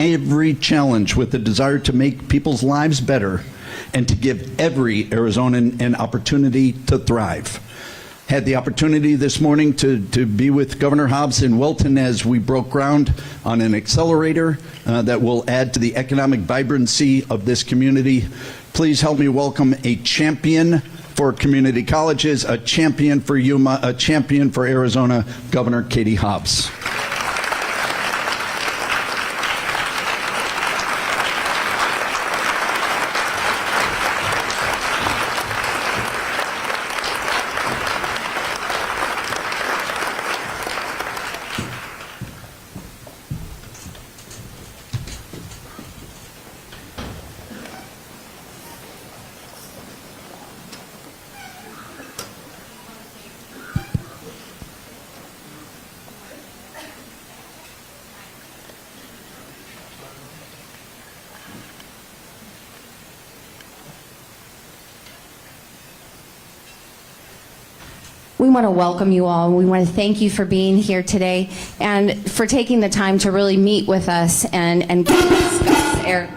every challenge with the desire to make people's lives better and to give every Arizonan an opportunity to thrive. Had the opportunity this morning to be with Governor Hobbs in Wilton as we broke ground on an accelerator that will add to the economic vibrancy of this community. Please help me welcome a champion for community colleges, a champion for Yuma, a champion for Arizona, Governor Katie Hobbs. We want to welcome you all. We want to thank you for being here today and for taking the time to really meet with us and discuss air.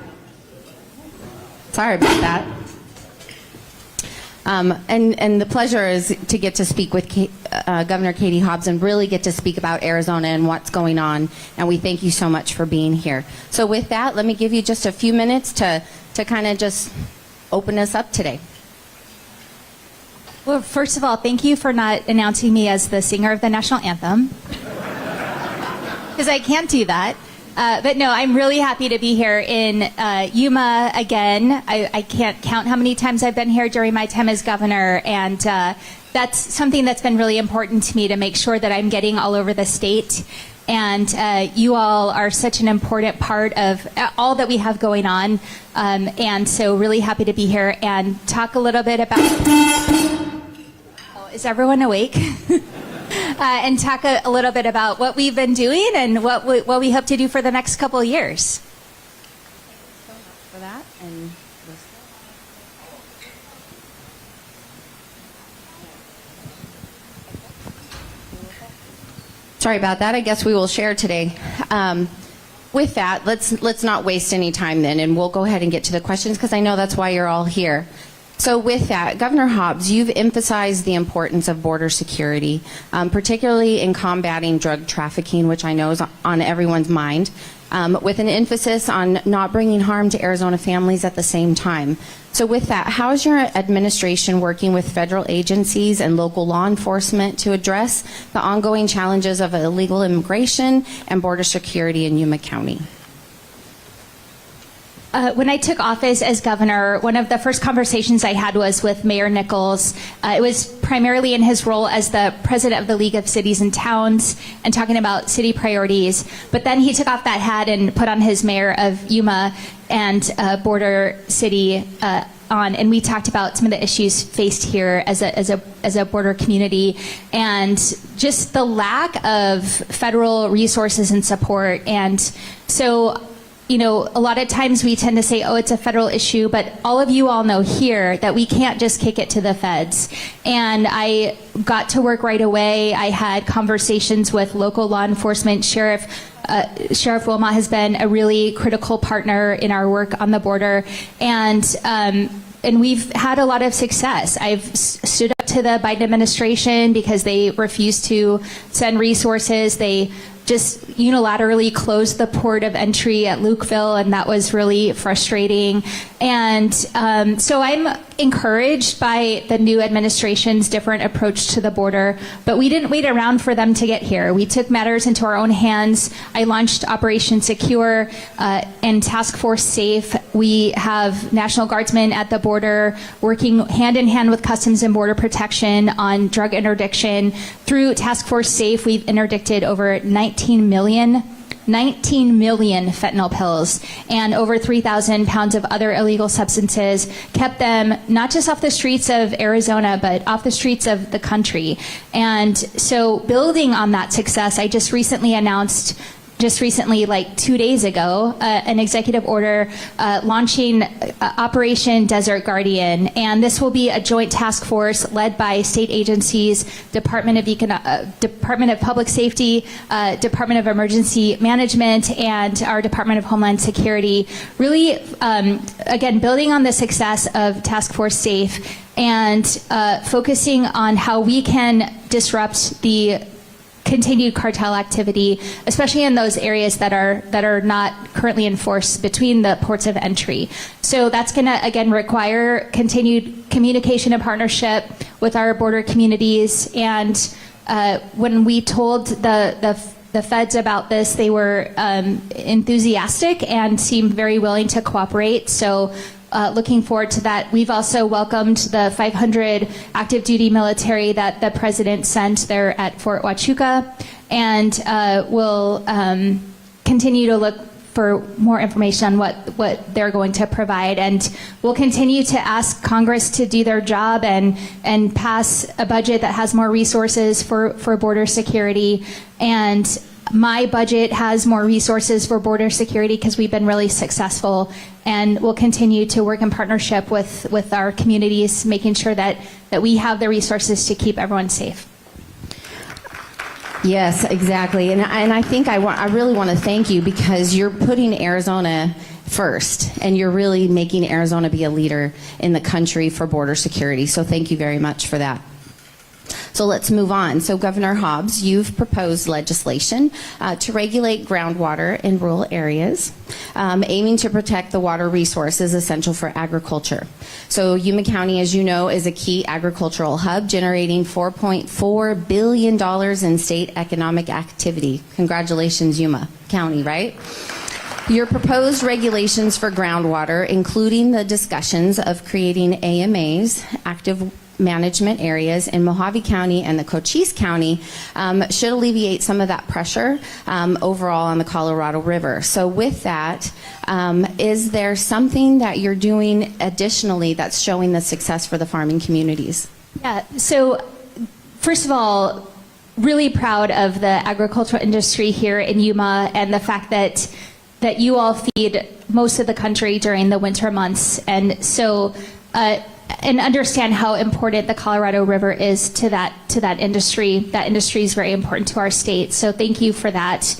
Sorry about that. And the pleasure is to get to speak with Governor Katie Hobbs and really get to speak about Arizona and what's going on. And we thank you so much for being here. So with that, let me give you just a few minutes to kind of just open us up today. Well, first of all, thank you for not announcing me as the singer of the national anthem, because I can't do that. But no, I'm really happy to be here in Yuma again. I can't count how many times I've been here during my time as governor, and that's something that's been really important to me, to make sure that I'm getting all over the state. And you all are such an important part of all that we have going on. And so really happy to be here and talk a little bit about... Is everyone awake? And talk a little bit about what we've been doing and what we hope to do for the next couple of years. Thanks so much for that. And sorry about that. I guess we will share today. With that, let's not waste any time then, and we'll go ahead and get to the questions, because I know that's why you're all here. So with that, Governor Hobbs, you've emphasized the importance of border security, particularly in combating drug trafficking, which I know is on everyone's mind, with an emphasis on not bringing harm to Arizona families at the same time. So with that, how is your administration working with federal agencies and local law enforcement to address the ongoing challenges of illegal immigration and border security in Yuma County? When I took office as governor, one of the first conversations I had was with Mayor Nichols. It was primarily in his role as the president of the League of Cities and Towns and talking about city priorities. But then he took off that hat and put on his mayor of Yuma and border city on, and we talked about some of the issues faced here as a border community, and just the lack of federal resources and support. And so, you know, a lot of times we tend to say, oh, it's a federal issue, but all of you all know here that we can't just kick it to the feds. And I got to work right away. I had conversations with local law enforcement. Sheriff Wilmot has been a really critical partner in our work on the border. And we've had a lot of success. I've stood up to the Biden administration because they refused to send resources. They just unilaterally closed the port of entry at Lukeville, and that was really frustrating. And so I'm encouraged by the new administration's different approach to the border, but we didn't wait around for them to get here. We took matters into our own hands. I launched Operation Secure and Task Force Safe. We have National Guardsmen at the border working hand in hand with Customs and Border Protection on drug interdiction. Through Task Force Safe, we've interdicted over 19 million fentanyl pills and over 3,000 pounds of other illegal substances, kept them not just off the streets of Arizona, but off the streets of the country. And so building on that success, I just recently announced just recently, like 2 days ago, an executive order launching Operation Desert Guardian. And this will be a joint task force led by state agencies, Department of Public Safety, Department of Emergency Management, and our Department of Homeland Security. Really, again, building on the success of Task Force SAFE and focusing on how we can disrupt the continued cartel activity, especially in those areas that are not currently enforced between the ports of entry. So that's going to, again, require continued communication and partnership with our border communities. And when we told the feds about this, they were enthusiastic and seemed very willing to cooperate. So looking forward to that. We've also welcomed the 500 active duty military that the president sent there at Fort Huachuca, and we'll continue to look for more information on what they're going to provide. And we'll continue to ask Congress to do their job and pass a budget that has more resources for border security. And my budget has more resources for border security because we've been really successful, and we'll continue to work in partnership with our communities, making sure that we have the resources to keep everyone safe. Yes, exactly. And I think I really want to thank you because you're putting Arizona first, and you're really making Arizona be a leader in the country for border security. So thank you very much for that. So let's move on. So Governor Hobbs, you've proposed legislation to regulate groundwater in rural areas, aiming to protect the water resources essential for agriculture. So Yuma County, as you know, is a key agricultural hub, generating $4.4 billion in state economic activity. Congratulations, Yuma County, right? Your proposed regulations for groundwater, including the discussions of creating AMAs, active management areas in Mojave County and the Cochise County, should alleviate some of that pressure overall on the Colorado River. So with that, is there something that you're doing additionally that's showing the success for the farming communities? Yeah, so first of all, really proud of the agricultural industry here in Yuma and the fact that you all feed most of the country during the winter months. And so and understand how important the Colorado River is to that industry. That industry is very important to our state. So thank you for that.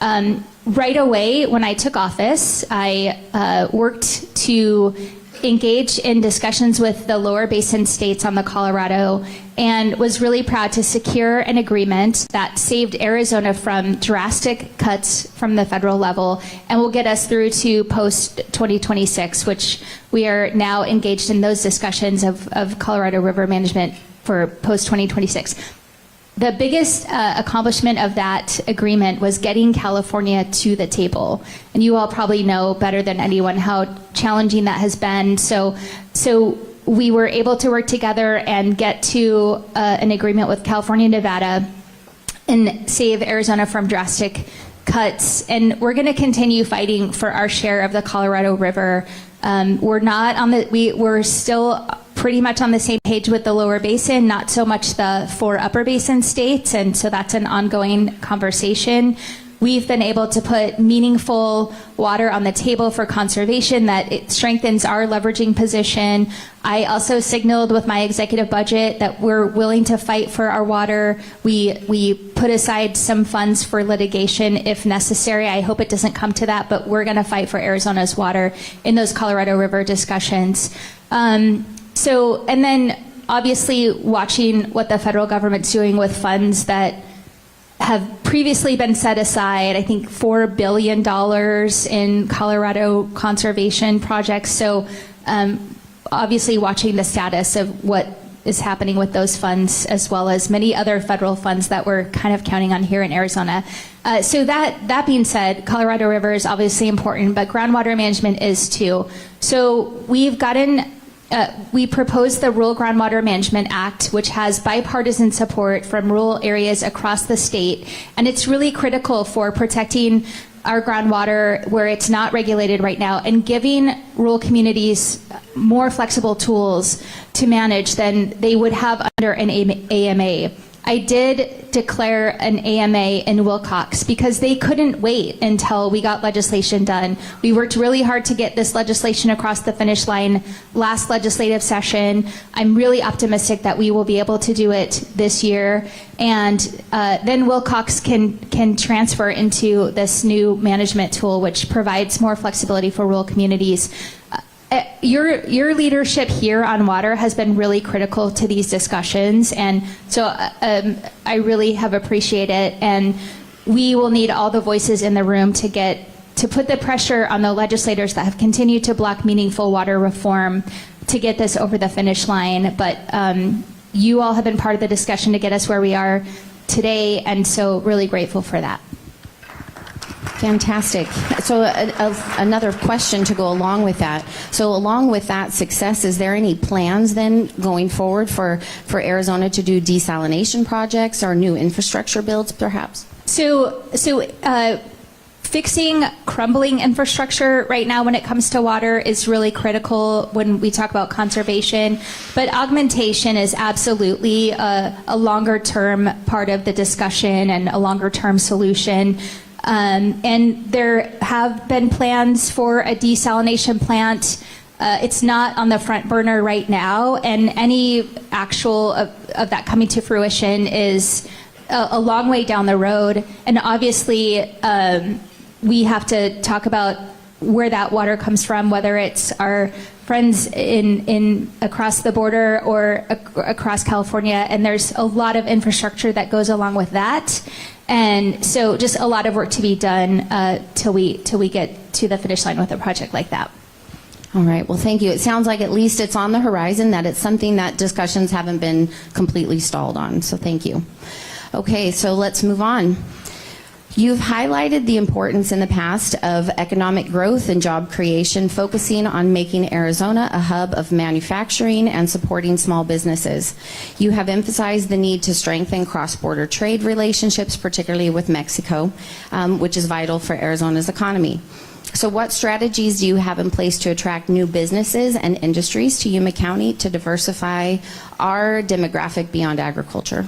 Right away, when I took office, I worked to engage in discussions with the lower basin states on the Colorado, and was really proud to secure an agreement that saved Arizona from drastic cuts from the federal level and will get us through to post-2026, which we are now engaged in those discussions of Colorado River management for post-2026. The biggest accomplishment of that agreement was getting California to the table. And you all probably know better than anyone how challenging that has been. So we were able to work together and get to an agreement with California and Nevada and save Arizona from drastic cuts. And we're going to continue fighting for our share of the Colorado River. We're still pretty much on the same page with the lower basin, not so much the 4 upper basin states, and so that's an ongoing conversation. We've been able to put meaningful water on the table for conservation that it strengthens our leveraging position. I also signaled with my executive budget that we're willing to fight for our water. We put aside some funds for litigation if necessary. I hope it doesn't come to that, but we're going to fight for Arizona's water in those Colorado River discussions. And then obviously watching what the federal government's doing with funds that have previously been set aside, I think $4 billion in Colorado conservation projects. So obviously watching the status of what is happening with those funds, as well as many other federal funds that we're kind of counting on here in Arizona. So that being said, Colorado River is obviously important, but groundwater management is too. So we proposed the Rural Groundwater Management Act, which has bipartisan support from rural areas across the state. And it's really critical for protecting our groundwater where it's not regulated right now and giving rural communities more flexible tools to manage than they would have under an AMA. I did declare an AMA in Wilcox because they couldn't wait until we got legislation done. We worked really hard to get this legislation across the finish line last legislative session. I'm really optimistic that we will be able to do it this year. And then Wilcox can transfer into this new management tool, which provides more flexibility for rural communities. Your leadership here on water has been really critical to these discussions, and so I really have appreciated it. And we will need all the voices in the room to put the pressure on the legislators that have continued to block meaningful water reform to get this over the finish line. But you all have been part of the discussion to get us where we are today, and so really grateful for that. Fantastic. So another question to go along with that. So along with that success, is there any plans then going forward for Arizona to do desalination projects or new infrastructure builds perhaps? So fixing crumbling infrastructure right now when it comes to water is really critical when we talk about conservation, but augmentation is absolutely a longer term part of the discussion and a longer term solution. And there have been plans for a desalination plant. It's not on the front burner right now, and any actual of that coming to fruition is a long way down the road. And obviously, we have to talk about where that water comes from, whether it's our friends in across the border or across California, and there's a lot of infrastructure that goes along with that. And so just a lot of work to be done till we get to the finish line with a project like that. All right. Well, thank you. It sounds like at least it's on the horizon, that it's something that discussions haven't been completely stalled on. So thank you. Okay, so let's move on. You've highlighted the importance in the past of economic growth and job creation, focusing on making Arizona a hub of manufacturing and supporting small businesses. You have emphasized the need to strengthen cross-border trade relationships, particularly with Mexico, which is vital for Arizona's economy. So what strategies do you have in place to attract new businesses and industries to Yuma County to diversify our demographic beyond agriculture?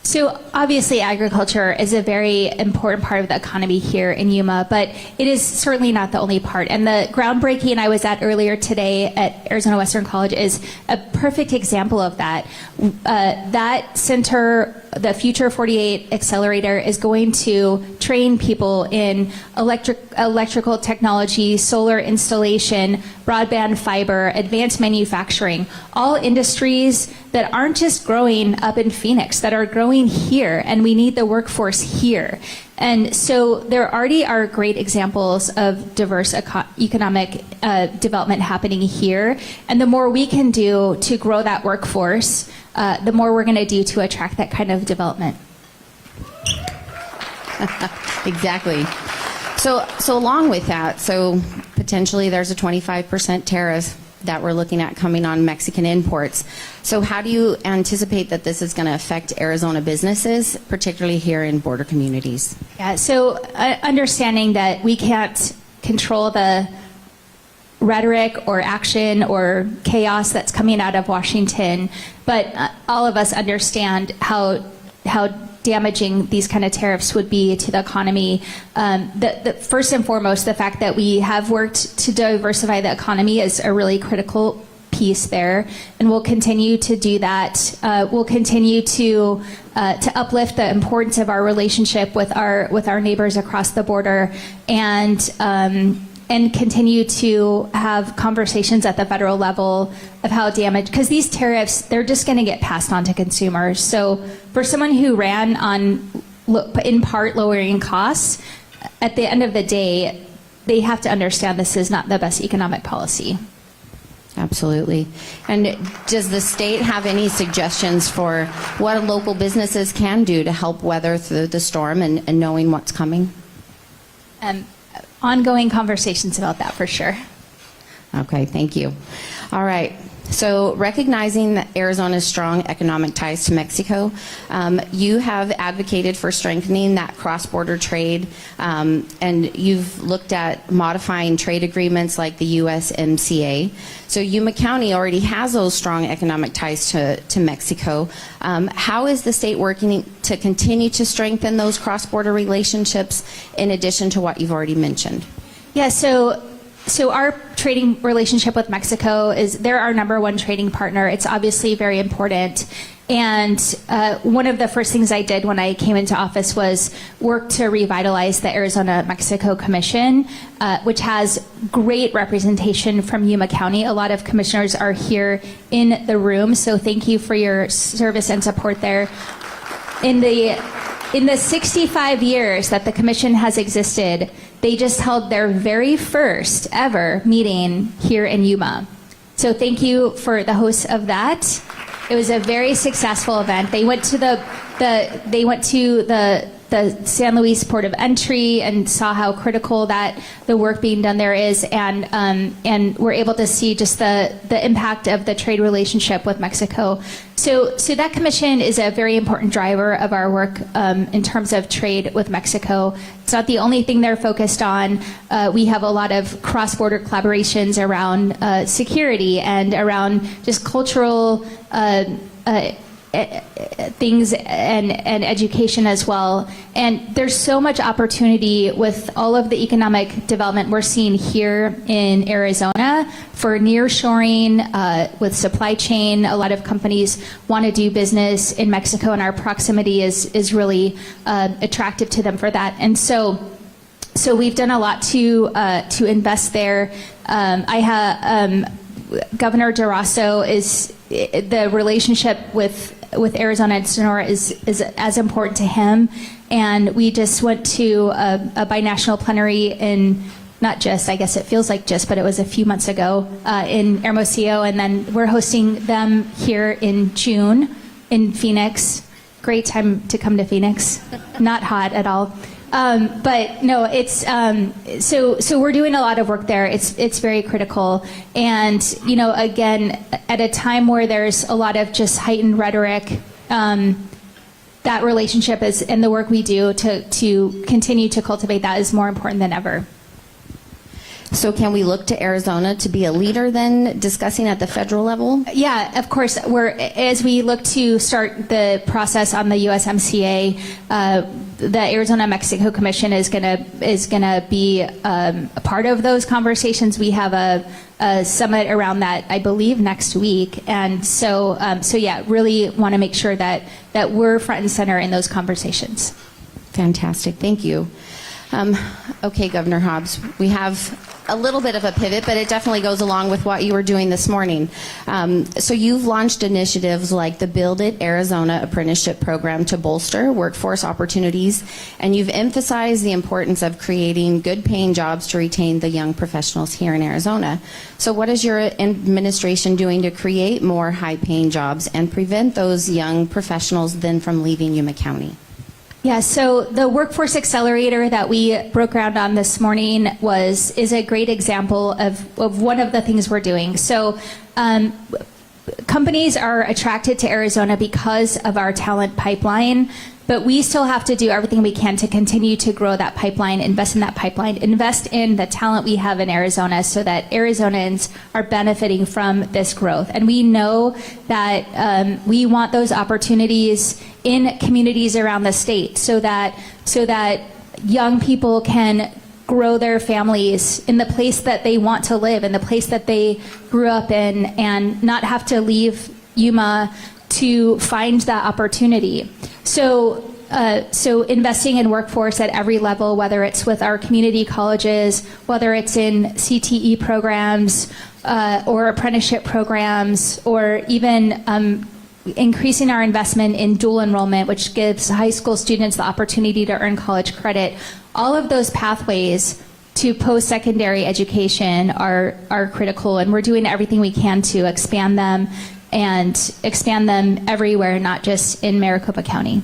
So obviously agriculture is a very important part of the economy here in Yuma, but it is certainly not the only part. And the groundbreaking I was at earlier today at Arizona Western College is a perfect example of that. That center, the Future 48 Accelerator, is going to train people in electrical technology, solar installation, broadband fiber, advanced manufacturing, all industries that aren't just growing up in Phoenix, that are growing here, and we need the workforce here. And so there already are great examples of diverse economic development happening here, and the more we can do to grow that workforce, the more we're going to do to attract that kind of development. Exactly. So along with that, so potentially there's a 25% tariff that we're looking at coming on Mexican imports. So how do you anticipate that this is going to affect Arizona businesses, particularly here in border communities? Yeah, so understanding that we can't control the rhetoric or action or chaos that's coming out of Washington, but all of us understand how damaging these kind of tariffs would be to the economy. First and foremost, the fact that we have worked to diversify the economy is a really critical piece there, and we'll continue to do that. We'll continue to uplift the importance of our relationship with our neighbors across the border, and continue to have conversations at the federal level of how damaged, because these tariffs, they're just going to get passed on to consumers. So for someone who ran on, in part, lowering costs, at the end of the day, they have to understand this is not the best economic policy. Absolutely. And does the state have any suggestions for what local businesses can do to help weather through the storm and knowing what's coming? Ongoing conversations about that, for sure. Okay, thank you. All right. So recognizing that Arizona's strong economic ties to Mexico, you have advocated for strengthening that cross-border trade, and you've looked at modifying trade agreements like the USMCA. So Yuma County already has those strong economic ties to Mexico. How is the state working to continue to strengthen those cross-border relationships in addition to what you've already mentioned? Yeah, so our trading relationship with Mexico is they're our number one trading partner. It's obviously very important. And one of the first things I did when I came into office was work to revitalize the Arizona-Mexico Commission, which has great representation from Yuma County. A lot of commissioners are here in the room, so thank you for your service and support there. In the 65 years that the commission has existed, they just held their very first ever meeting here in Yuma. So thank you for the hosts of that. It was a very successful event. They went to the San Luis Port of Entry and saw how critical that the work being done there is, and we're able to see just the impact of the trade relationship with Mexico. So that commission is a very important driver of our work in terms of trade with Mexico. It's not the only thing they're focused on. We have a lot of cross-border collaborations around security and around just cultural things and education as well. And there's so much opportunity with all of the economic development we're seeing here in Arizona for nearshoring with supply chain. A lot of companies want to do business in Mexico, and our proximity is really attractive to them for that. And so we've done a lot to invest there. Governor Durazo is the relationship with Arizona and Sonora is as important to him, and we just went to a binational plenary in not just, I guess it feels like just, but it was a few months ago in Hermosillo, and then we're hosting them here in June in Phoenix. Great time to come to Phoenix. Not hot at all. But no, it's so we're doing a lot of work there. It's very critical, and again, at a time where there's a lot of just heightened rhetoric, that relationship is, and the work we do to continue to cultivate that is more important than ever. So can we look to Arizona to be a leader then, discussing at the federal level? Yeah, of course. As we look to start the process on the USMCA, the Arizona-Mexico Commission is gonna be a part of those conversations. We have a summit around that, I believe, next week, and so yeah, really want to make sure that we're front and center in those conversations. Fantastic, thank you. Okay, Governor Hobbs, we have a little bit of a pivot, but it definitely goes along with what you were doing this morning. So you've launched initiatives like the Build It Arizona Apprenticeship Program to bolster workforce opportunities, and you've emphasized the importance of creating good-paying jobs to retain the young professionals here in Arizona. So what is your administration doing to create more high-paying jobs and prevent those young professionals then from leaving Yuma County? Yeah, so the Workforce Accelerator that we broke ground on this morning is a great example of one of the things we're doing. So companies are attracted to Arizona because of our talent pipeline, but we still have to do everything we can to continue to grow that pipeline, invest in that pipeline, invest in the talent we have in Arizona so that Arizonans are benefiting from this growth. And we know that we want those opportunities in communities around the state so that young people can grow their families in the place that they want to live, in the place that they grew up in, and not have to leave Yuma to find that opportunity. So investing in workforce at every level, whether it's with our community colleges, whether it's in CTE programs or apprenticeship programs, or even increasing our investment in dual enrollment, which gives high school students the opportunity to earn college credit. All of those pathways to post-secondary education are critical, and we're doing everything we can to expand them and expand them everywhere, not just in Maricopa County.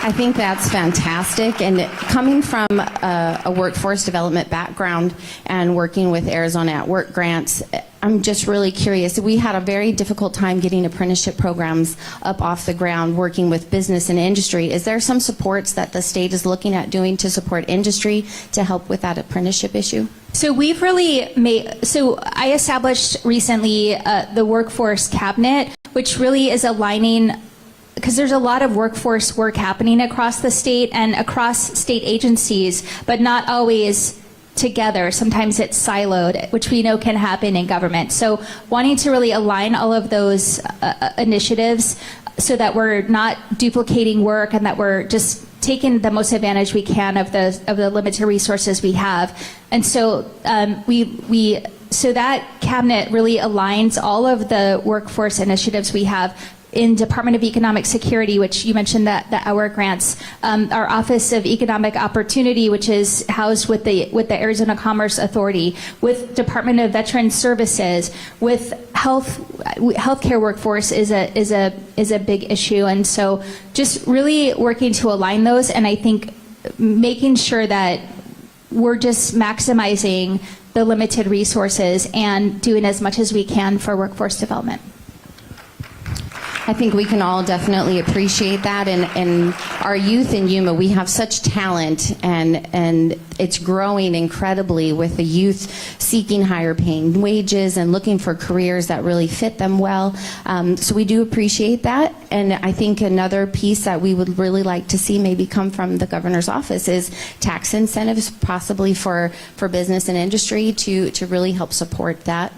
I think that's fantastic. And coming from a workforce development background and working with Arizona at Work grants, I'm just really curious. We had a very difficult time getting apprenticeship programs up off the ground, working with business and industry. Is there some supports that the state is looking at doing to support industry to help with that apprenticeship issue? So we've really I established recently the workforce cabinet, which really is aligning, because there's a lot of workforce work happening across the state and across state agencies, but not always together. Sometimes it's siloed, which we know can happen in government. So wanting to really align all of those initiatives so that we're not duplicating work and that we're just taking the most advantage we can of the limited resources we have. And so so that cabinet really aligns all of the workforce initiatives we have in Department of Economic Security, which you mentioned that our grants, our Office of Economic Opportunity, which is housed with the Arizona Commerce Authority, with Department of Veteran Services, with healthcare workforce is a big issue, and so just really working to align those, and I think making sure that we're just maximizing the limited resources and doing as much as we can for workforce development. I think we can all definitely appreciate that, and our youth in Yuma, we have such talent, and it's growing incredibly with the youth seeking higher paying wages and looking for careers that really fit them well. So we do appreciate that, and I think another piece that we would really like to see maybe come from the governor's office is tax incentives, possibly for business and industry to really help support that.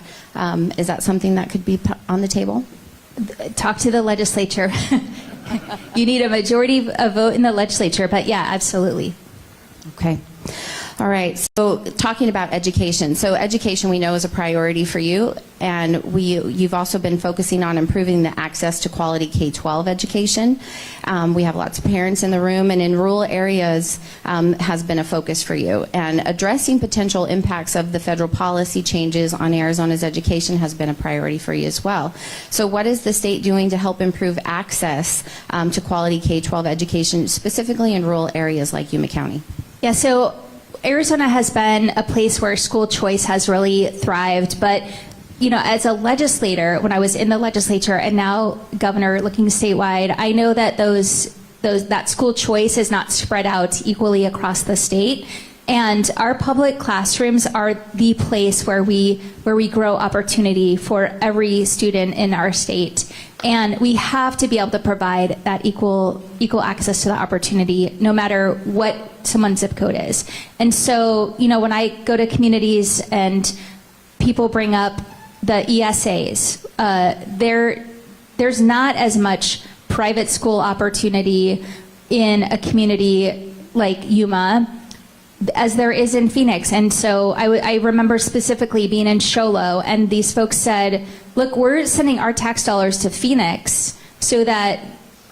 Is that something that could be on the table? Talk to the legislature. You need a majority vote in the legislature, but yeah, absolutely. Okay. All right. So talking about education. So education we know is a priority for you, and you've also been focusing on improving the access to quality K-12 education. We have lots of parents in the room, and in rural areas has been a focus for you. And addressing potential impacts of the federal policy changes on Arizona's education has been a priority for you as well. So what is the state doing to help improve access to quality K-12 education, specifically in rural areas like Yuma County? Yeah, so Arizona has been a place where school choice has really thrived, but you know, as a legislator, when I was in the legislature and now governor looking statewide, I know that that school choice is not spread out equally across the state. And our public classrooms are the place where we grow opportunity for every student in our state. And we have to be able to provide that equal access to the opportunity, no matter what someone's zip code is. And so, you know, when I go to communities and people bring up the ESAs, there's not as much private school opportunity in a community like Yuma as there is in Phoenix. And so I remember specifically being in Sholo, and these folks said, look, we're sending our tax dollars to Phoenix so that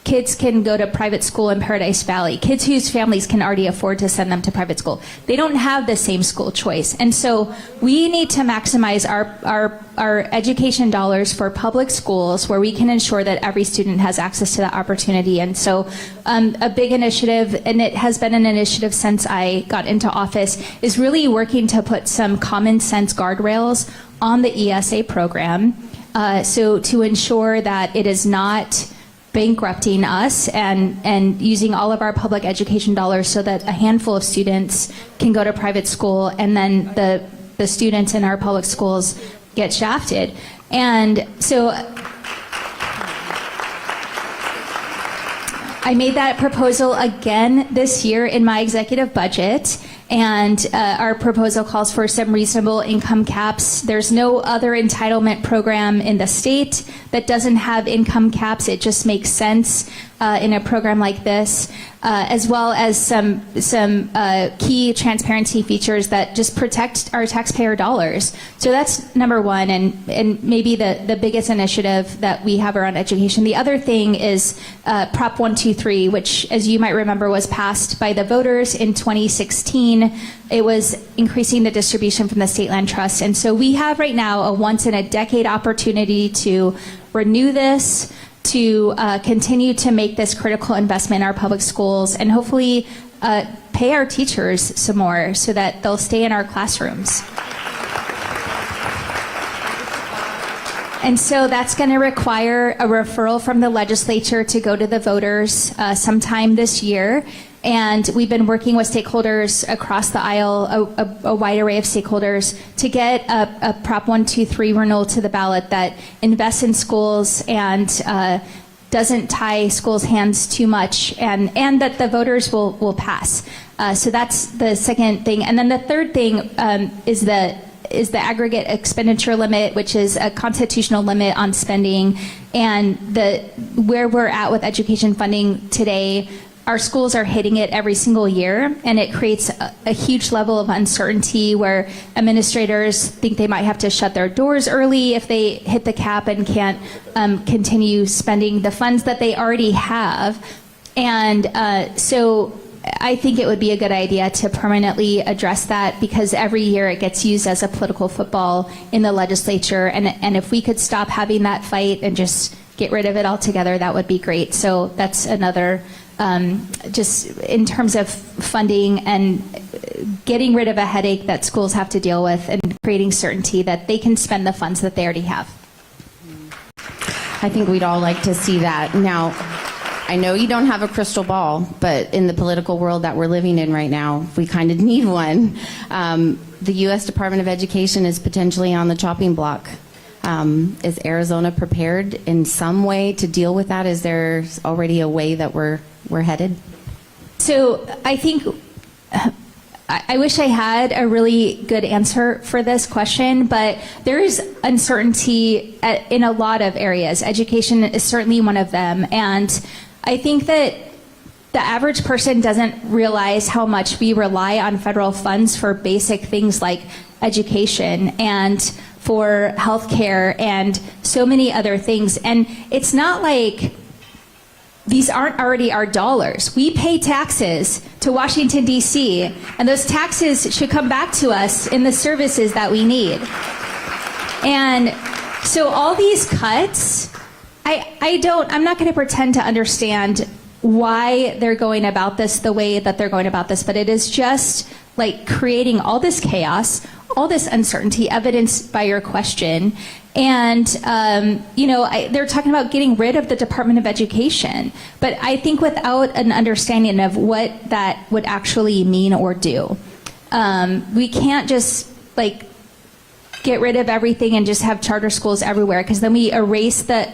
kids can go to private school in Paradise Valley, kids whose families can already afford to send them to private school. They don't have the same school choice. And so we need to maximize our education dollars for public schools where we can ensure that every student has access to that opportunity. And so a big initiative, and it has been an initiative since I got into office, is really working to put some common sense guardrails on the ESA program, so to ensure that it is not bankrupting us and using all of our public education dollars so that a handful of students can go to private school and then the students in our public schools get shafted. And so I made that proposal again this year in my executive budget, and our proposal calls for some reasonable income caps. There's no other entitlement program in the state that doesn't have income caps. It just makes sense in a program like this, as well as some key transparency features that just protect our taxpayer dollars. So that's number one, and maybe the biggest initiative that we have around education. The other thing is Prop 123, which, as you might remember, was passed by the voters in 2016. It was increasing the distribution from the State Land Trust. And so we have right now a once-in-a-decade opportunity to renew this, to continue to make this critical investment in our public schools and hopefully pay our teachers some more so that they'll stay in our classrooms. And so that's going to require a referral from the legislature to go to the voters sometime this year. And we've been working with stakeholders across the aisle, a wide array of stakeholders, to get a Prop 123 renewal to the ballot that invests in schools and doesn't tie schools' hands too much, and that the voters will pass. So that's the second thing. And then the third thing is the aggregate expenditure limit, which is a constitutional limit on spending. And where we're at with education funding today, our schools are hitting it every single year, and it creates a huge level of uncertainty where administrators think they might have to shut their doors early if they hit the cap and can't continue spending the funds that they already have. And so I think it would be a good idea to permanently address that, because every year it gets used as a political football in the legislature. And if we could stop having that fight and just get rid of it altogether, that would be great. So that's another, just in terms of funding and getting rid of a headache that schools have to deal with and creating certainty that they can spend the funds that they already have. I think we'd all like to see that. Now, I know you don't have a crystal ball, but in the political world that we're living in right now, we kind of need one. The U.S. Department of Education is potentially on the chopping block. Is Arizona prepared in some way to deal with that? Is there already a way that we're headed? So I think I wish I had a really good answer for this question, but there is uncertainty in a lot of areas. Education is certainly one of them. And I think that the average person doesn't realize how much we rely on federal funds for basic things like education and for healthcare and so many other things. And it's not like these aren't already our dollars. We pay taxes to Washington, D.C., and those taxes should come back to us in the services that we need. And so all these cuts, I'm not going to pretend to understand why they're going about this the way that they're going about this, but it is just like creating all this chaos, all this uncertainty, evidenced by your question. And, they're talking about getting rid of the Department of Education. But I think without an understanding of what that would actually mean or do, we can't just get rid of everything and just have charter schools everywhere, because then we erase the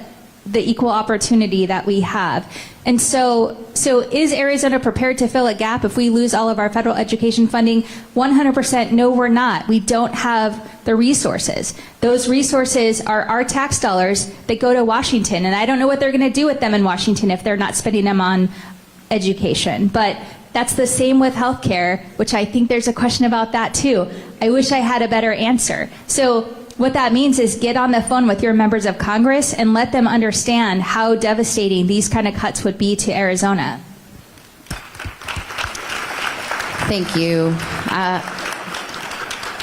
equal opportunity that we have. And so is Arizona prepared to fill a gap if we lose all of our federal education funding? 100% no, we're not. We don't have the resources. Those resources are our tax dollars that go to Washington, and I don't know what they're going to do with them in Washington if they're not spending them on education. But that's the same with healthcare, which I think there's a question about that too. I wish I had a better answer. So what that means is get on the phone with your members of Congress and let them understand how devastating these kind of cuts would be to Arizona. Thank you.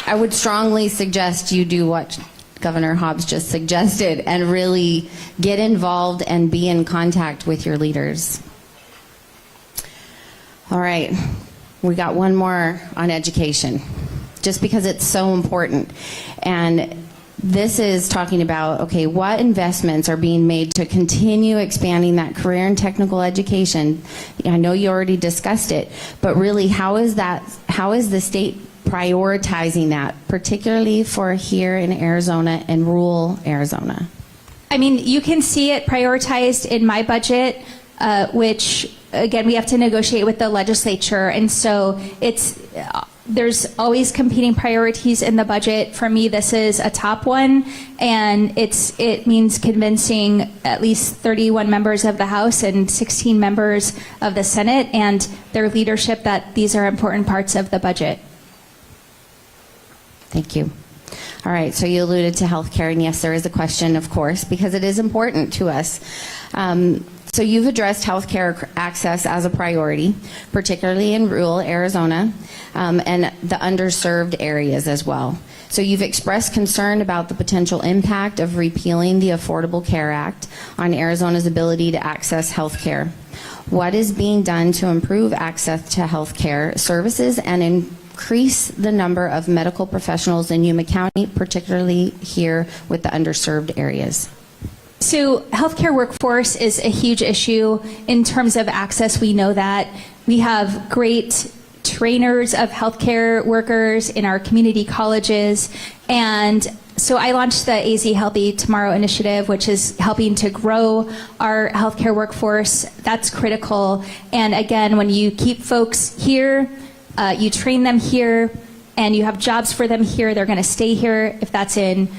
I would strongly suggest you do what Governor Hobbs just suggested and really get involved and be in contact with your leaders. All right, we got one more on education, just because it's so important. And this is talking about, okay, what investments are being made to continue expanding that career and technical education? I know you already discussed it, but really, how is the state prioritizing that, particularly for here in Arizona and rural Arizona? I mean, you can see it prioritized in my budget, which, again, we have to negotiate with the legislature. And so there's always competing priorities in the budget. For me, this is a top one, and it means convincing at least 31 members of the House and 16 members of the Senate and their leadership that these are important parts of the budget. Thank you. All right, so you alluded to healthcare, and yes, there is a question, of course, because it is important to us. So you've addressed healthcare access as a priority, particularly in rural Arizona and the underserved areas as well. So you've expressed concern about the potential impact of repealing the Affordable Care Act on Arizona's ability to access health care. What is being done to improve access to health care services and increase the number of medical professionals in Yuma County, particularly here with the underserved areas? So healthcare workforce is a huge issue in terms of access. We know that. We have great trainers of healthcare workers in our community colleges. And so I launched the AZ Healthy Tomorrow initiative, which is helping to grow our healthcare workforce. That's critical. And again, when you keep folks here, you train them here, and you have jobs for them here, they're going to stay here. If that's in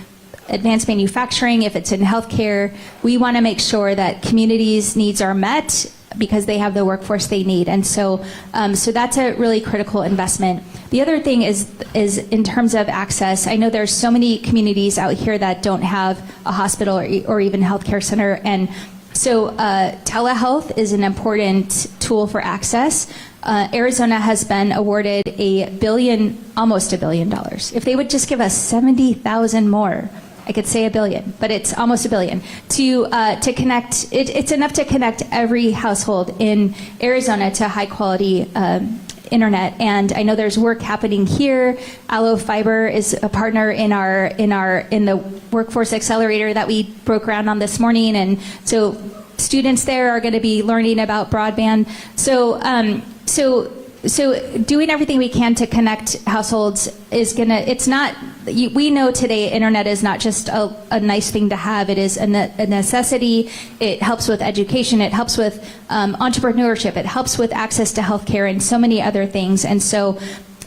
advanced manufacturing, if it's in healthcare, we want to make sure that communities' needs are met because they have the workforce they need. And so that's a really critical investment. The other thing is in terms of access. I know there's so many communities out here that don't have a hospital or even healthcare center. And so telehealth is an important tool for access. Arizona has been awarded almost $1 billion. If they would just give us 70,000 more, I could say $1 billion, but it's almost $1 billion to connect. It's enough to connect every household in Arizona to high quality internet. And I know there's work happening here. Allo Fiber is a partner in the Workforce Accelerator that we broke ground on this morning, and so students there are going to be learning about broadband. So doing everything we can to connect households is we know today internet is not just a nice thing to have, it is a necessity. It helps with education, it helps with entrepreneurship, it helps with access to healthcare and so many other things. And so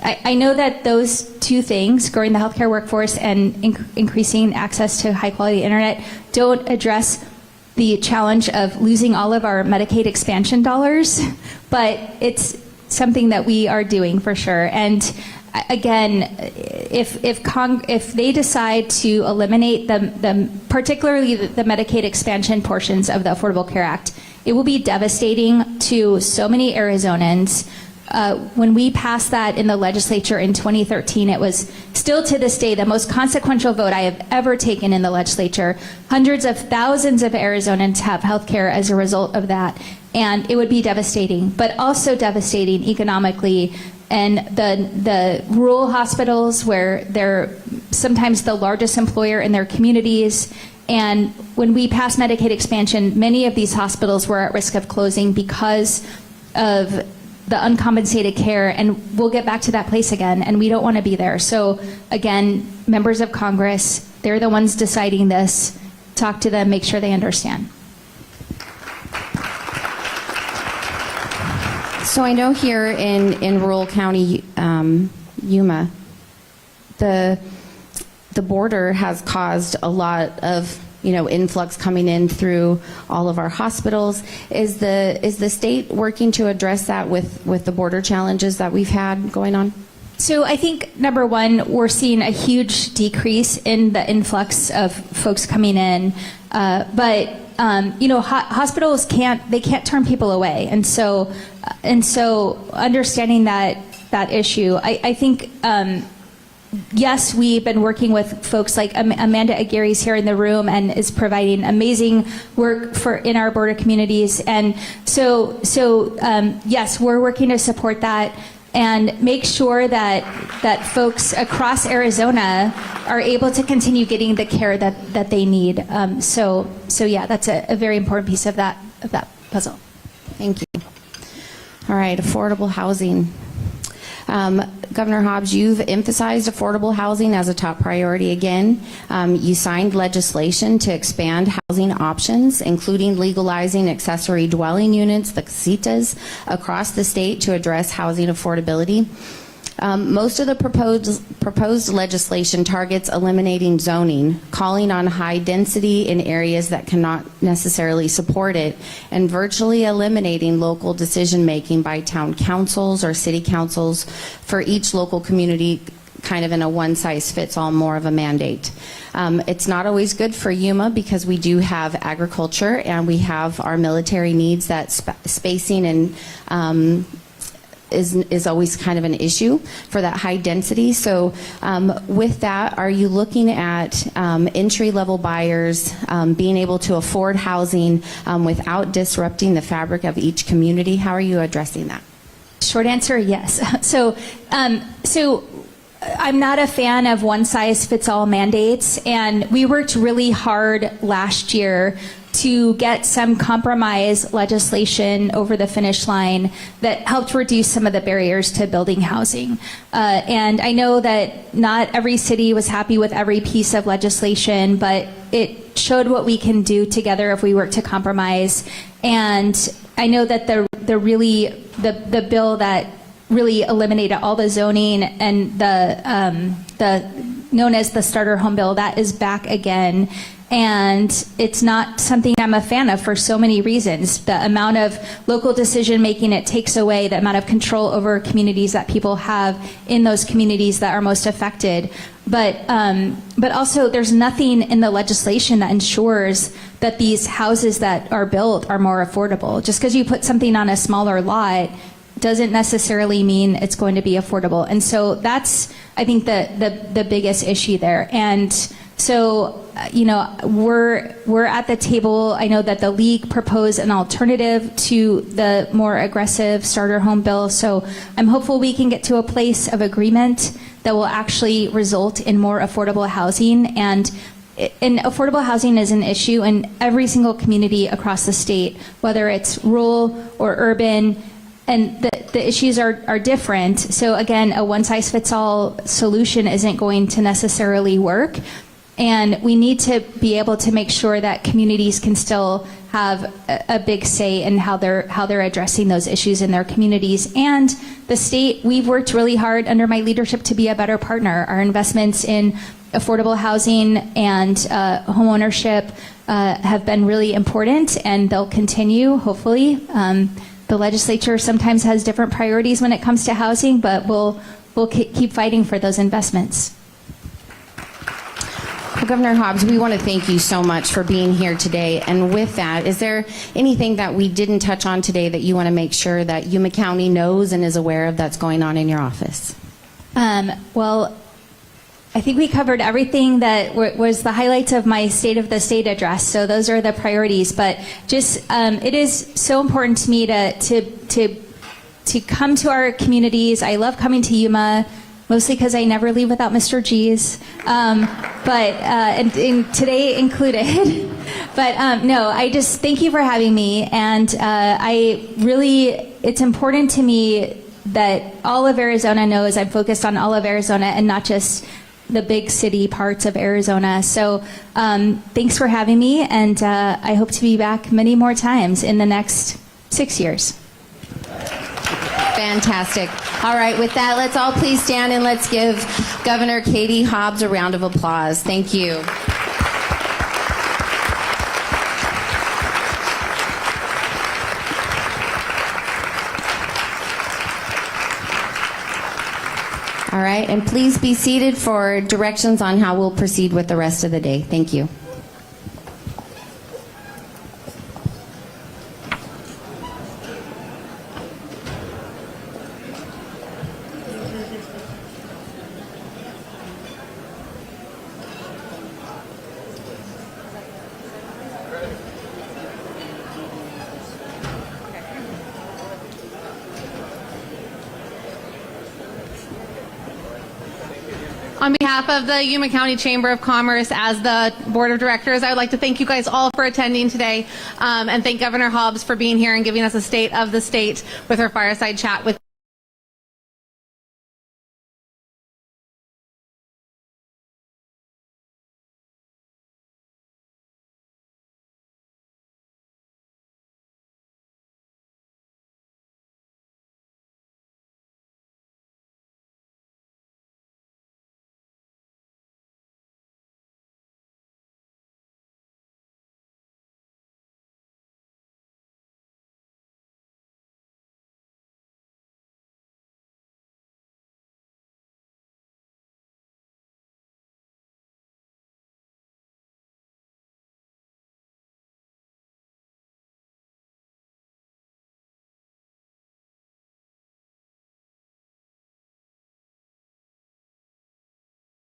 I know that those two things, growing the healthcare workforce and increasing access to high quality internet, don't address the challenge of losing all of our Medicaid expansion dollars, but it's something that we are doing for sure. And again, if they decide to eliminate particularly the Medicaid expansion portions of the Affordable Care Act, it will be devastating to so many Arizonans. When we passed that in the legislature in 2013, it was still to this day the most consequential vote I have ever taken in the legislature. Hundreds of thousands of Arizonans have health care as a result of that. And it would be devastating, but also devastating economically. And the rural hospitals, where they're sometimes the largest employer in their communities. And when we passed Medicaid expansion, many of these hospitals were at risk of closing because of the uncompensated care, and we'll get back to that place again, and we don't want to be there. So again, members of Congress, they're the ones deciding this. Talk to them, make sure they understand. So I know here in rural county Yuma, the border has caused a lot of influx coming in through all of our hospitals. Is the state working to address that with the border challenges that we've had going on? So I think, number one, we're seeing a huge decrease in the influx of folks coming in, but hospitals can't turn people away, and so understanding that issue, I think. Yes, we've been working with folks like Amanda Aguirre's here in the room and is providing amazing work in our border communities. And so yes, we're working to support that and make sure that folks across Arizona are able to continue getting the care that they need. So yeah, that's a very important piece of that puzzle. Thank you. All right, affordable housing. Governor Hobbs, you've emphasized affordable housing as a top priority again. You signed legislation to expand housing options, including legalizing accessory dwelling units, the casitas, across the state to address housing affordability. Most of the proposed legislation targets eliminating zoning, calling on high density in areas that cannot necessarily support it, and virtually eliminating local decision making by town councils or city councils for each local community kind of in a one-size-fits-all, more of a mandate. It's not always good for Yuma because we do have agriculture and we have our military needs that spacing and is always kind of an issue for that high density. So with that, are you looking at entry-level buyers being able to afford housing without disrupting the fabric of each community? How are you addressing that? Short answer, yes. So I'm not a fan of one-size-fits-all mandates, and we worked really hard last year to get some compromise legislation over the finish line that helped reduce some of the barriers to building housing. And I know that not every city was happy with every piece of legislation, but it showed what we can do together if we work to compromise. And I know that the bill that really eliminated all the zoning and the known as the starter home bill, that is back again. And it's not something I'm a fan of for so many reasons. The amount of local decision making it takes away, the amount of control over communities that people have in those communities that are most affected. But also there's nothing in the legislation that ensures that these houses that are built are more affordable. Just because you put something on a smaller lot doesn't necessarily mean it's going to be affordable. And so that's, I think, the biggest issue there. And so, we're at the table. I know that the league proposed an alternative to the more aggressive starter home bill. So I'm hopeful we can get to a place of agreement that will actually result in more affordable housing. And affordable housing is an issue in every single community across the state, whether it's rural or urban. And the issues are different. So again, a one-size-fits-all solution isn't going to necessarily work. And we need to be able to make sure that communities can still have a big say in how they're addressing those issues in their communities. And the state, we've worked really hard under my leadership to be a better partner. Our investments in affordable housing and home ownership have been really important, and they'll continue, hopefully. The legislature sometimes has different priorities when it comes to housing, but we'll keep fighting for those investments. Well, Governor Hobbs, we want to thank you so much for being here today. And with that, is there anything that we didn't touch on today that you want to make sure that Yuma County knows and is aware of that's going on in your office? Well, I think we covered everything that was the highlights of my State of the State address. So those are the priorities. But just it is so important to me to come to our communities. I love coming to Yuma, mostly because I never leave without Mr. G's, and today included. But no, I just thank you for having me. And it's important to me that all of Arizona knows I'm focused on all of Arizona and not just the big city parts of Arizona. So thanks for having me, and I hope to be back many more times in the next 6 years. Fantastic. All right, with that, let's all please stand and let's give Governor Katie Hobbs a round of applause. Thank you. All right, and please be seated for directions on how we'll proceed with the rest of the day. Thank you. On behalf of the Yuma County Chamber of Commerce, as the Board of Directors, I would like to thank you guys all for attending today, and thank Governor Hobbs for being here and giving us a state of the state with her fireside chat with